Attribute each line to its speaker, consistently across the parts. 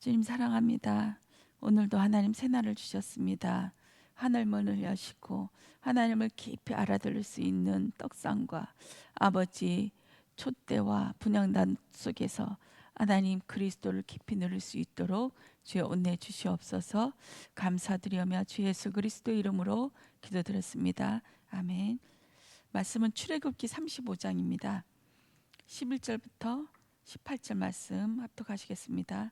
Speaker 1: 주님 사랑합니다. 오늘도 하나님 새날을 주셨습니다. 하늘 문을 여시고 하나님을 깊이 알아들을 수 있는 떡상과 아버지 촛대와 분향단 속에서 하나님 그리스도를 깊이 누릴 수 있도록 주여 은혜 주시옵소서. 감사드리며 주 예수 그리스도 이름으로 기도드렸습니다. 아멘. 말씀은 출애굽기 35장입니다. 11절부터 18절 말씀 합독하시겠습니다.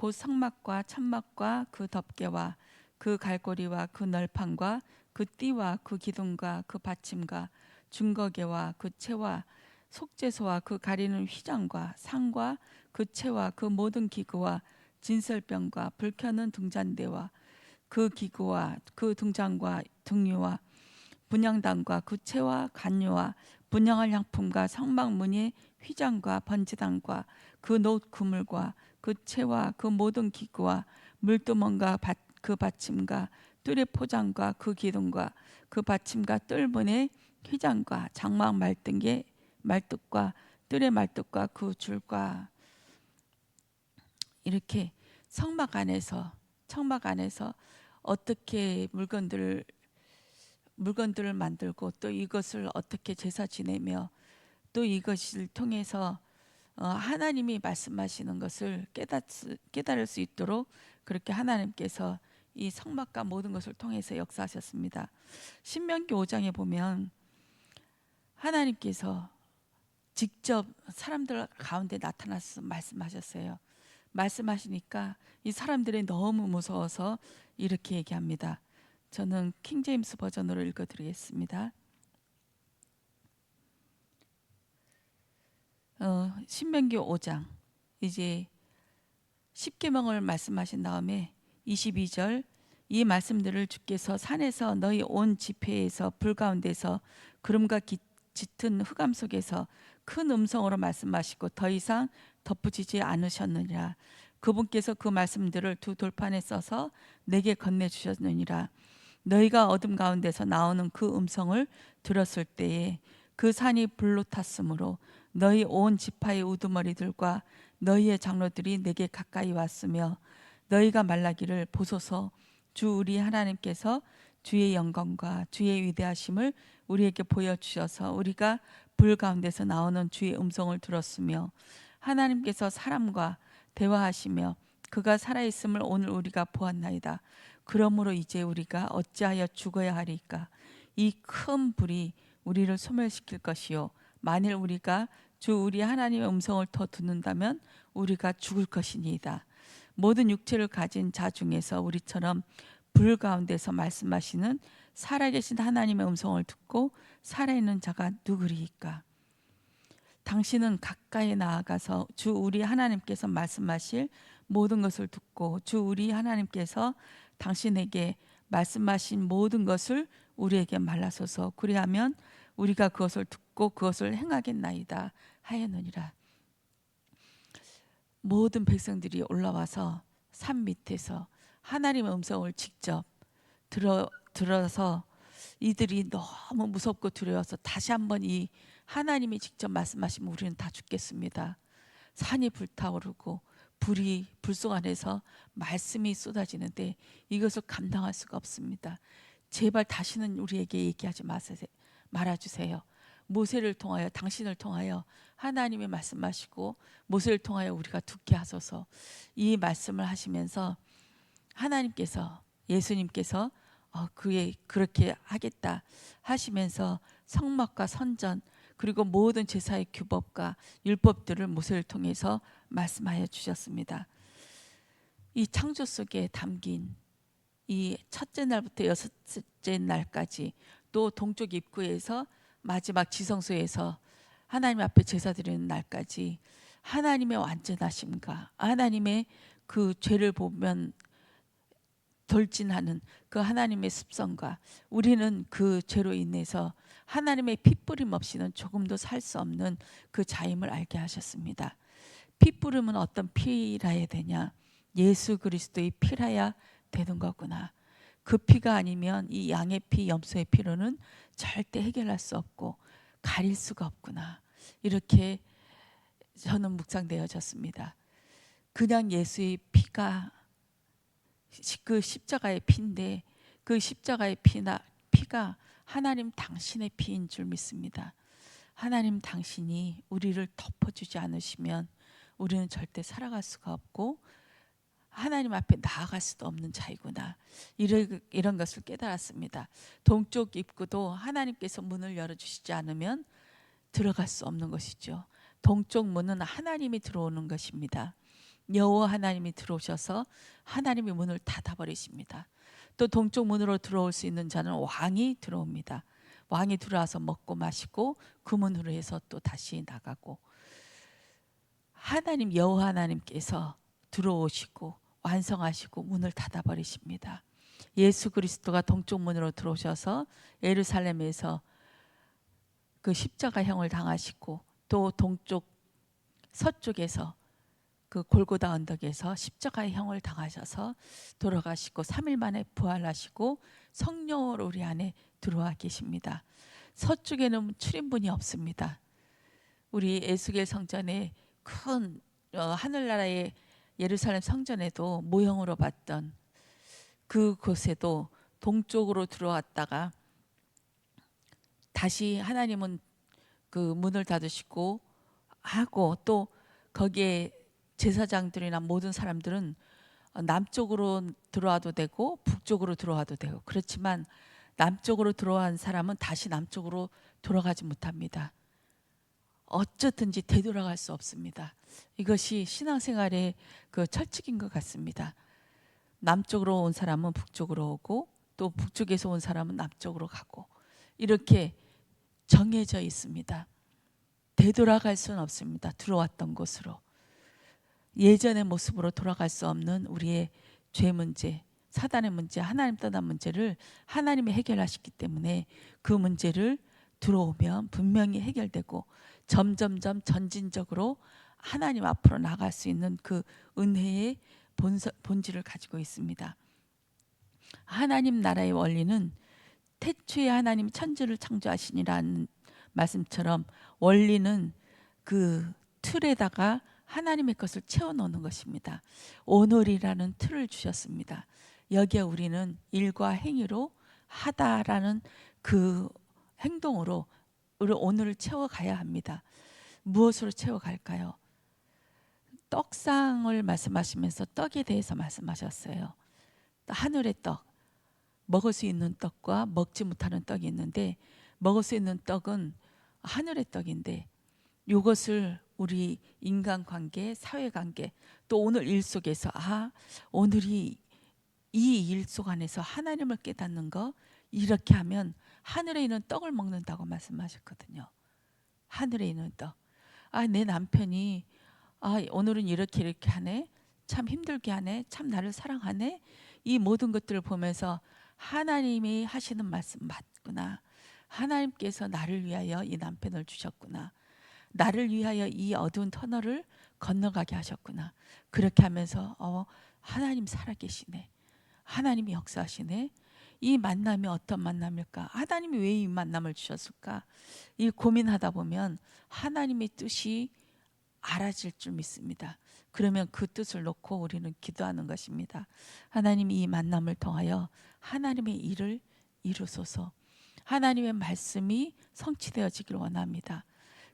Speaker 1: 곧 성막과 천막과 그 덮개와 그 갈고리와 그 널판과 그 띠와 그 기둥과 그 받침과 중거개와 그 채와 속죄소와 그 가리는 휘장과 상과 그 채와 그 모든 기구와 진설병과 불 켜는 등잔대와 그 기구와 그 등잔과 등유와 분향단과 그 채와 간유와 분향할 향품과 성막문의 휘장과 번제단과 그 놋 그물과 그 채와 그 모든 기구와 물두멍과 그 받침과 뜰의 포장과 그 기둥과 그 받침과 뜰문의 휘장과 장막 말등의 말뚝과 뜰의 말뚝과 그 줄과 이렇게 성막 안에서 어떻게 물건들을 만들고 또 이것을 어떻게 제사 지내며 또 이것을 통해서 하나님이 말씀하시는 것을 깨달을 수 있도록 그렇게 하나님께서 이 성막과 모든 것을 통해서 역사하셨습니다. 신명기 5장에 보면 하나님께서 직접 사람들 가운데 나타나서 말씀하셨어요. 말씀하시니까 이 사람들이 너무 무서워서 이렇게 얘기합니다. 저는 킹제임스 버전으로 읽어드리겠습니다. 신명기 5장 이제 십계명을 말씀하신 다음에 22절 이 말씀들을 주께서 산에서 너희 온 집회에서 불 가운데서 구름과 짙은 흑암 속에서 큰 음성으로 말씀하시고 더 이상 덧붙이지 않으셨느니라. 그분께서 그 말씀들을 두 돌판에 써서 내게 건네주셨느니라. 너희가 어둠 가운데서 나오는 그 음성을 들었을 때에 그 산이 불로 탔으므로 너희 온 지파의 우두머리들과 너희의 장로들이 내게 가까이 왔으며 너희가 말라기를 보소서 주 우리 하나님께서 주의 영광과 주의 위대하심을 우리에게 보여주셔서 우리가 불 가운데서 나오는 주의 음성을 들었으며 하나님께서 사람과 대화하시며 그가 살아있음을 오늘 우리가 보았나이다. 그러므로 이제 우리가 어찌하여 죽어야 하리까? 이 큰 불이 우리를 소멸시킬 것이요 만일 우리가 주 우리 하나님의 음성을 더 듣는다면 우리가 죽을 것이니이다. 모든 육체를 가진 자 중에서 우리처럼 불 가운데서 말씀하시는 살아계신 하나님의 음성을 듣고 살아있는 자가 누구리이까? 당신은 가까이 나아가서 주 우리 하나님께서 말씀하실 모든 것을 듣고 주 우리 하나님께서 당신에게 말씀하신 모든 것을 우리에게 말하소서. 그리하면 우리가 그것을 듣고 그것을 행하겠나이다 하였느니라. 모든 백성들이 올라와서 산 밑에서 하나님의 음성을 직접 들어서 이들이 너무 무섭고 두려워서 다시 한번 이 하나님이 직접 말씀하시면 우리는 다 죽겠습니다. 산이 불타오르고 불속 안에서 말씀이 쏟아지는데 이것을 감당할 수가 없습니다. 제발 다시는 우리에게 얘기하지 말아주세요. 모세를 통하여 당신을 통하여 하나님이 말씀하시고 모세를 통하여 우리가 듣게 하소서. 이 말씀을 하시면서 하나님께서 예수님께서 그의 그렇게 하겠다 하시면서 성막과 선전 그리고 모든 제사의 규법과 율법들을 모세를 통해서 말씀하여 주셨습니다. 이 창조 속에 담긴 이 첫째 날부터 여섯째 날까지 또 동쪽 입구에서 마지막 지성소에서 하나님 앞에 제사 드리는 날까지 하나님의 완전하심과 하나님의 그 죄를 보면 돌진하는 그 하나님의 습성과 우리는 그 죄로 인해서 하나님의 핏부림 없이는 조금도 살 수 없는 그 자임을 알게 하셨습니다. 핏부림은 어떤 피라야 되냐? 예수 그리스도의 피라야 되는 거구나. 그 피가 아니면 이 양의 피, 염소의 피로는 절대 해결할 수 없고 가릴 수가 없구나. 이렇게 저는 묵상되어졌습니다. 그냥 예수의 피가 그 십자가의 피인데 그 십자가의 피가 하나님 당신의 피인 줄 믿습니다. 하나님 당신이 우리를 덮어주지 않으시면 우리는 절대 살아갈 수가 없고 하나님 앞에 나아갈 수도 없는 자이구나. 이런 것을 깨달았습니다. 동쪽 입구도 하나님께서 문을 열어주시지 않으면 들어갈 수 없는 것이죠. 동쪽 문은 하나님이 들어오는 것입니다. 여호와 하나님이 들어오셔서 하나님이 문을 닫아버리십니다. 또 동쪽 문으로 들어올 수 있는 자는 왕이 들어옵니다. 왕이 들어와서 먹고 마시고 그 문으로 해서 또 다시 나가고, 하나님 여호와 하나님께서 들어오시고 완성하시고 문을 닫아버리십니다. 예수 그리스도가 동쪽 문으로 들어오셔서 예루살렘에서 그 십자가형을 당하시고 또 동쪽 서쪽에서 그 골고다 언덕에서 십자가의 형을 당하셔서 돌아가시고 3일 만에 부활하시고 성령으로 우리 안에 들어와 계십니다. 서쪽에는 출입문이 없습니다. 우리 에스겔 성전에 큰 하늘나라의 예루살렘 성전에도 모형으로 봤던 그곳에도 동쪽으로 들어왔다가 다시 하나님은 그 문을 닫으시고 하고, 또 거기에 제사장들이나 모든 사람들은 남쪽으로 들어와도 되고 북쪽으로 들어와도 되고, 그렇지만 남쪽으로 들어간 사람은 다시 남쪽으로 돌아가지 못합니다. 어쩌든지 되돌아갈 수 없습니다. 이것이 신앙생활의 그 철칙인 것 같습니다. 남쪽으로 온 사람은 북쪽으로 오고 또 북쪽에서 온 사람은 남쪽으로 가고, 이렇게 정해져 있습니다. 되돌아갈 수는 없습니다. 들어왔던 곳으로. 예전의 모습으로 돌아갈 수 없는 우리의 죄 문제, 사단의 문제, 하나님 떠난 문제를 하나님이 해결하셨기 때문에 그 문제를 들어오면 분명히 해결되고 점점점 전진적으로 하나님 앞으로 나갈 수 있는 그 은혜의 본질을 가지고 있습니다. 하나님 나라의 원리는 태초에 하나님 천지를 창조하시니라는 말씀처럼 원리는 그 틀에다가 하나님의 것을 채워넣는 것입니다. 오늘이라는 틀을 주셨습니다. 여기에 우리는 일과 행위로 하다라는 그 행동으로 우리 오늘을 채워가야 합니다. 무엇으로 채워갈까요? 떡상을 말씀하시면서 떡에 대해서 말씀하셨어요. 하늘의 떡, 먹을 수 있는 떡과 먹지 못하는 떡이 있는데, 먹을 수 있는 떡은 하늘의 떡인데 이것을 우리 인간관계, 사회관계, 또 오늘 일 속에서 오늘이 이 일 속 안에서 하나님을 깨닫는 거, 이렇게 하면 하늘에 있는 떡을 먹는다고 말씀하셨거든요. 하늘에 있는 떡. 내 남편이 오늘은 이렇게 하네, 참 힘들게 하네, 참 나를 사랑하네, 이 모든 것들을 보면서 하나님이 하시는 말씀 맞구나, 하나님께서 나를 위하여 이 남편을 주셨구나, 나를 위하여 이 어두운 터널을 건너가게 하셨구나, 그렇게 하면서 하나님 살아계시네, 하나님이 역사하시네, 이 만남이 어떤 만남일까, 하나님이 왜 이 만남을 주셨을까, 이 고민하다 보면 하나님의 뜻이 알아질 줄 믿습니다. 그러면 그 뜻을 놓고 우리는 기도하는 것입니다. 하나님, 이 만남을 통하여 하나님의 일을 이루소서. 하나님의 말씀이 성취되어지길 원합니다.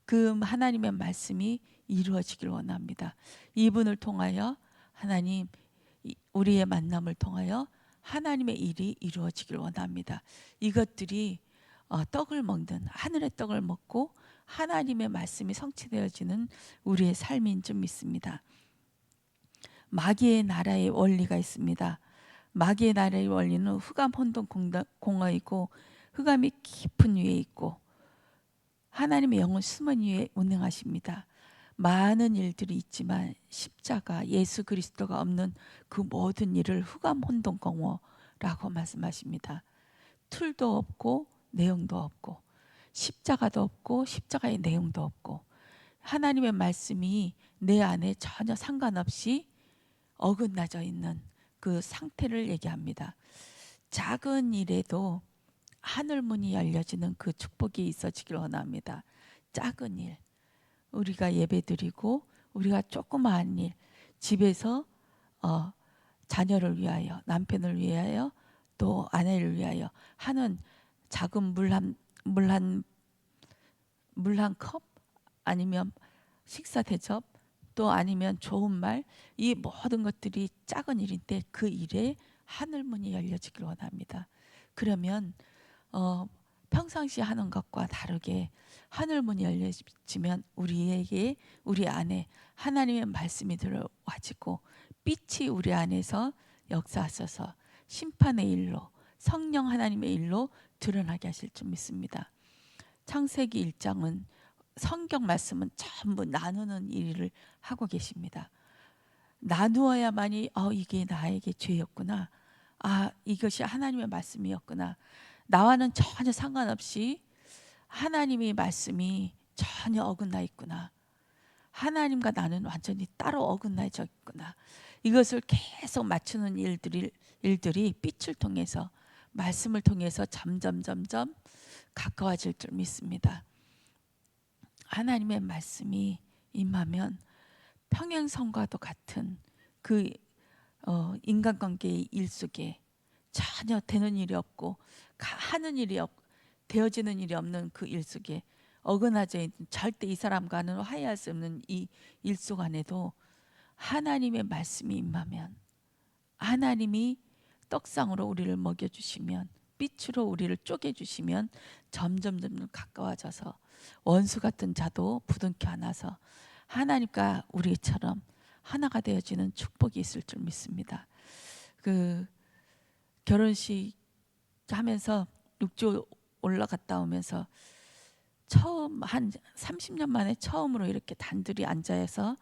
Speaker 1: 그 하나님의 말씀이 이루어지길 원합니다. 이분을 통하여 하나님, 우리의 만남을 통하여 하나님의 일이 이루어지길 원합니다. 이것들이 떡을 먹는, 하늘의 떡을 먹고 하나님의 말씀이 성취되어지는 우리의 삶인 줄 믿습니다. 마귀의 나라의 원리가 있습니다. 마귀의 나라의 원리는 흑암 혼돈 공허이고 흑암이 깊은 위에 있고 하나님의 영은 숨은 위에 운행하십니다. 많은 일들이 있지만 십자가 예수 그리스도가 없는 그 모든 일을 흑암 혼돈 공허라고 말씀하십니다. 틀도 없고 내용도 없고 십자가도 없고 십자가의 내용도 없고 하나님의 말씀이 내 안에 전혀 상관없이 어긋나져 있는 그 상태를 얘기합니다. 작은 일에도 하늘문이 열려지는 그 축복이 있어지길 원합니다. 작은 일, 우리가 예배드리고 우리가 조그마한 일, 집에서 자녀를 위하여, 남편을 위하여, 또 아내를 위하여 하는 작은 물 한 컵, 아니면 식사 대접, 또 아니면 좋은 말, 이 모든 것들이 작은 일인데 그 일에 하늘문이 열려지길 원합니다. 그러면 평상시 하는 것과 다르게 하늘문이 열려지면 우리에게, 우리 안에 하나님의 말씀이 들어와지고 빛이 우리 안에서 역사하셔서 심판의 일로, 성령 하나님의 일로 드러나게 하실 줄 믿습니다. 창세기 1장은 성경 말씀은 전부 나누는 일을 하고 계십니다. 나누어야만이 이게 나에게 죄였구나, 이것이 하나님의 말씀이었구나, 나와는 전혀 상관없이 하나님의 말씀이 전혀 어긋나 있구나, 하나님과 나는 완전히 따로 어긋나져 있구나, 이것을 계속 맞추는 일들이 빛을 통해서, 말씀을 통해서 점점 가까워질 줄 믿습니다. 하나님의 말씀이 임하면 평행선과도 같은 그 인간관계의 일 속에 전혀 되는 일이 없고 하는 일이 되어지는 일이 없는 그 일 속에 어긋나져 있는, 절대 이 사람과는 화해할 수 없는 이 일 속 안에도 하나님의 말씀이 임하면, 하나님이 떡상으로 우리를 먹여주시면, 빛으로 우리를 쪼개주시면 점점 가까워져서 원수 같은 자도 부둥켜 안아서 하나님과 우리처럼 하나가 되어지는 축복이 있을 줄 믿습니다. 그 결혼식 하면서 육조 올라갔다 오면서 처음 한 30년 만에 처음으로 이렇게 단둘이 앉아서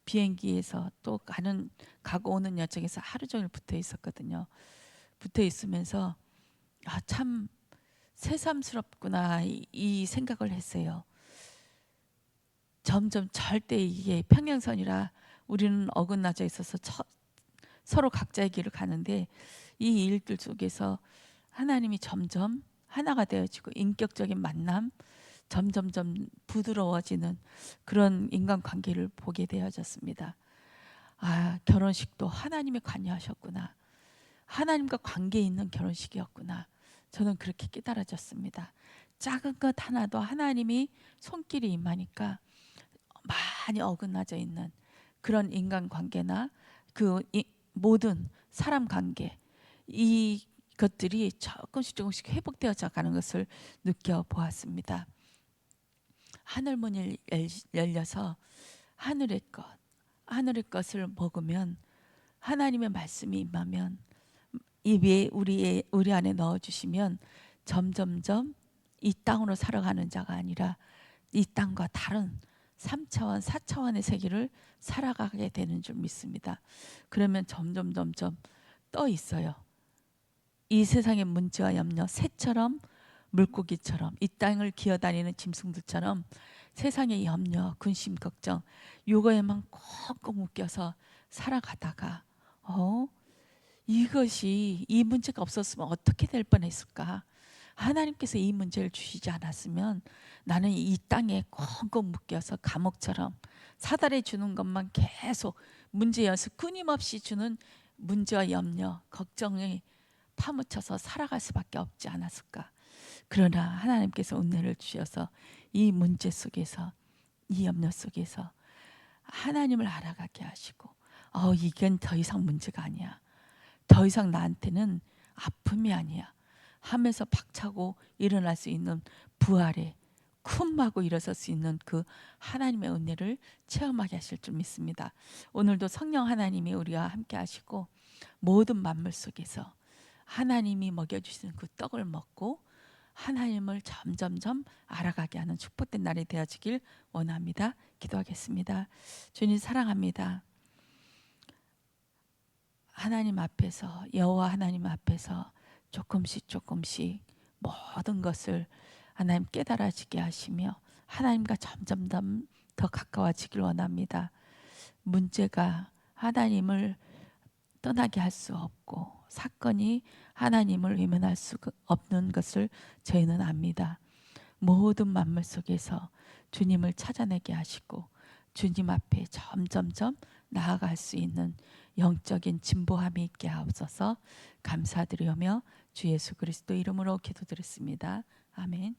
Speaker 1: 비행기에서 또 가고 오는 여정에서 하루 종일 붙어 있었거든요. 붙어 있으면서 참 새삼스럽구나, 이 생각을 했어요. 점점 절대 이게 평행선이라 우리는 어긋나져 있어서 서로 각자의 길을 가는데, 이 일들 속에서 하나님이 점점 하나가 되어지고 인격적인 만남, 점점 부드러워지는 그런 인간관계를 보게 되어졌습니다. 결혼식도 하나님이 관여하셨구나, 하나님과 관계 있는 결혼식이었구나, 저는 그렇게 깨달아졌습니다. 작은 것 하나도 하나님이 손길이 임하니까 많이 어긋나져 있는 그런 인간관계나 그 모든 사람 관계, 이 것들이 조금씩 회복되어져 가는 것을 느껴보았습니다. 하늘문이 열려서 하늘의 것을 먹으면, 하나님의 말씀이 임하면, 입에 우리 안에 넣어주시면 점점점 이 땅으로 살아가는 자가 아니라 이 땅과 다른 3차원 4차원의 세계를 살아가게 되는 줄 믿습니다. 그러면 점점 떠 있어요. 이 세상의 문제와 염려, 새처럼 물고기처럼 이 땅을 기어다니는 짐승들처럼 세상의 염려, 근심, 걱정, 요거에만 콕콕 묶여서 살아가다가 이것이, 이 문제가 없었으면 어떻게 될 뻔했을까? 하나님께서 이 문제를 주시지 않았으면 나는 이 땅에 꽁꽁 묶여서 감옥처럼 사달에 주는 것만 계속 문제여서 끊임없이 주는 문제와 염려, 걱정이 파묻혀서 살아갈 수밖에 없지 않았을까? 그러나 하나님께서 은혜를 주셔서 이 문제 속에서, 이 염려 속에서 하나님을 알아가게 하시고, 이건 더 이상 문제가 아니야, 더 이상 나한테는 아픔이 아니야 하면서 박차고 일어날 수 있는 부활에 쿵하고 일어설 수 있는 그 하나님의 은혜를 체험하게 하실 줄 믿습니다. 오늘도 성령 하나님이 우리와 함께 하시고 모든 만물 속에서 하나님이 먹여주시는 그 떡을 먹고 하나님을 점점 알아가게 하는 축복된 날이 되어지길 원합니다. 기도하겠습니다. 주님 사랑합니다. 하나님 앞에서, 여호와 하나님 앞에서 조금씩 모든 것을 하나님 깨달아지게 하시며 하나님과 점점 더 가까워지길 원합니다. 문제가 하나님을 떠나게 할 수 없고 사건이 하나님을 외면할 수 없는 것을 저희는 압니다. 모든 만물 속에서 주님을 찾아내게 하시고 주님 앞에 점점점 나아갈 수 있는 영적인 진보함이 있게 하옵소서. 감사드리며 주 예수 그리스도 이름으로 기도드렸습니다. 아멘.